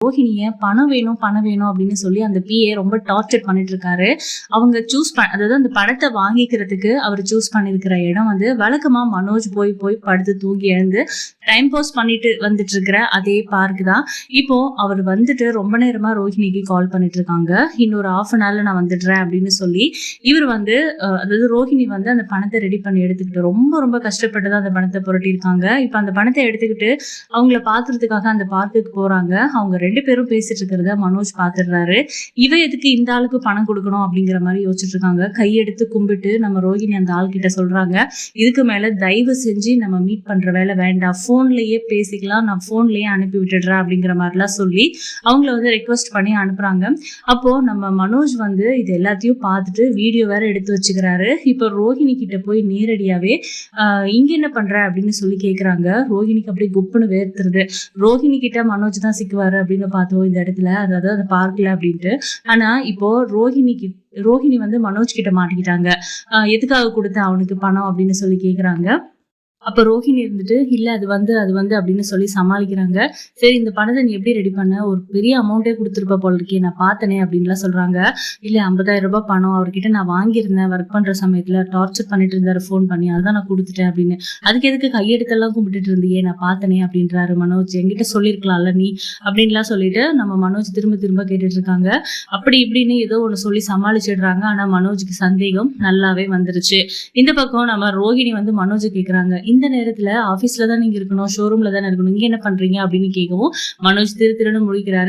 ரோஹிணிய பணம் வேணும் பணம் வேணும் அப்படின்னு சொல்லி அந்த பிஏ ரொம்ப டார்ச்சர் பண்ணிட்டு இருக்காரு. அவங்க அதாவது அந்த பணத்தை வாங்கிக்கிறதுக்கு அவர் சூஸ் பண்ணிருக்கிற இடம் வந்து வழக்கமா மனோஜ் போய் போய் படுத்து தூங்கி எழுந்து டைம் பாஸ் பண்ணிட்டு வந்துட்டு இருக்கிற அதே பார்க் தான். இப்போ அவர் வந்துட்டு ரொம்ப நேரமா ரோஹிணிக்கு கால் பண்ணிட்டு இருக்காங்க. இன்னொரு ½ நான் வந்துடுறேன் அப்படின்னு சொல்லி இவர் வந்து அதாவது ரோஹிணி வந்து அந்த பணத்தை ரெடி பண்ணி எடுத்துக்கிட்டு ரொம்ப ரொம்ப கஷ்டப்பட்டு தான் அந்த பணத்தை புரட்டியிருக்காங்க. இப்போ அந்த பணத்தை எடுத்துக்கிட்டு அவங்கள பாக்குறதுக்காக அந்த பார்க்குக்கு போறாங்க. அவங்க 2 பேரும் பேசிட்டு இருக்கிறத மனோஜ் பாத்துடுறாரு. இவ எதுக்கு இந்த ஆளுக்கு பணம் கொடுக்கணும் அப்படிங்கிற மாதிரி யோசிச்சுட்டு இருக்காங்க. கையெடுத்து கும்பிட்டு நம்ம ரோஹிணி அந்த ஆள் கிட்ட சொல்றாங்க, இதுக்கு மேல தயவு செஞ்சு நம்ம மீட் பண்ற வேலை வேண்டாம், போன்லயே பேசிக்கலாம், நான் போன்லயே அனுப்பி விட்டுடுறேன் அப்படிங்கிற மாதிரிலாம் சொல்லி அவங்கள வந்து ரெக்வஸ்ட் பண்ணி அனுப்புறாங்க. அப்போ நம்ம மனோஜ் வந்து இது எல்லாத்தையும் பார்த்துட்டு வீடியோ வேற எடுத்து வச்சுக்கிறாரு. இப்போ ரோஹிணி கிட்ட போய் நேரடியாவே இங்க என்ன பண்ற அப்படின்னு சொல்லி கேக்குறாங்க. ரோஹிணிக்கு அப்படியே குப்புன்னு வேர்த்துருது. ரோஹிணி கிட்ட மனோஜ் தான் சிக்குவாரு அப்படின்னு பார்த்தோம் இந்த இடத்துல, அதாவது அந்த பார்க்ல அப்படின்ட்டு. ஆனா இப்போ ரோஹிணி வந்து மனோஜ் கிட்ட மாட்டிக்கிட்டாங்க. எதுக்காக கொடுத்த அவனுக்கு பணம் அப்படின்னு சொல்லி கேக்குறாங்க. அப்போ ரோஹிணி இருந்துட்டு இல்ல அது வந்து அப்படின்னு சொல்லி சமாளிக்கிறாங்க. சரி இந்த பணத்தை நீ எப்படி ரெடி பண்ண, ஒரு பெரிய அமௌண்ட்டே கொடுத்துருப்ப போல இருக்கே, நான் பார்த்தனே அப்படின்லாம் சொல்றாங்க. இல்ல 50,000 ரூபாய் பணம் அவர்கிட்ட நான் வாங்கியிருந்தேன், ஒர்க் பண்ற சமயத்துல டார்ச்சர் பண்ணிட்டு இருந்தாரு ஃபோன் பண்ணி, அதான் நான் கொடுத்துட்டேன் அப்படின்னு. அதுக்கு எதுக்கு கையெடுத்தெல்லாம் கும்பிட்டுட்டு இருந்தியே, நான் பார்த்தனே அப்படின்றாரு மனோஜ். என்கிட்ட சொல்லியிருக்கலாம்ல நீ அப்படின்லாம் சொல்லிட்டு நம்ம மனோஜ் திரும்ப கேட்டுட்டு இருக்காங்க. அப்படி இப்படின்னு ஏதோ ஒன்று சொல்லி சமாளிச்சிடுறாங்க. ஆனா மனோஜுக்கு சந்தேகம் நல்லாவே வந்துருச்சு. இந்த பக்கம் நம்ம ரோஹிணி வந்து மனோஜ் கேட்குறாங்க, இந்த நேரத்துல ஆபீஸ்ல தான் நீங்க இருக்கணும், ஷோரூம்ல தானே இருக்கணும், இங்க என்ன பண்றீங்க அப்படின்னு கேட்கவும் மனோஜ் திருன்னு முழிக்கிறாரு.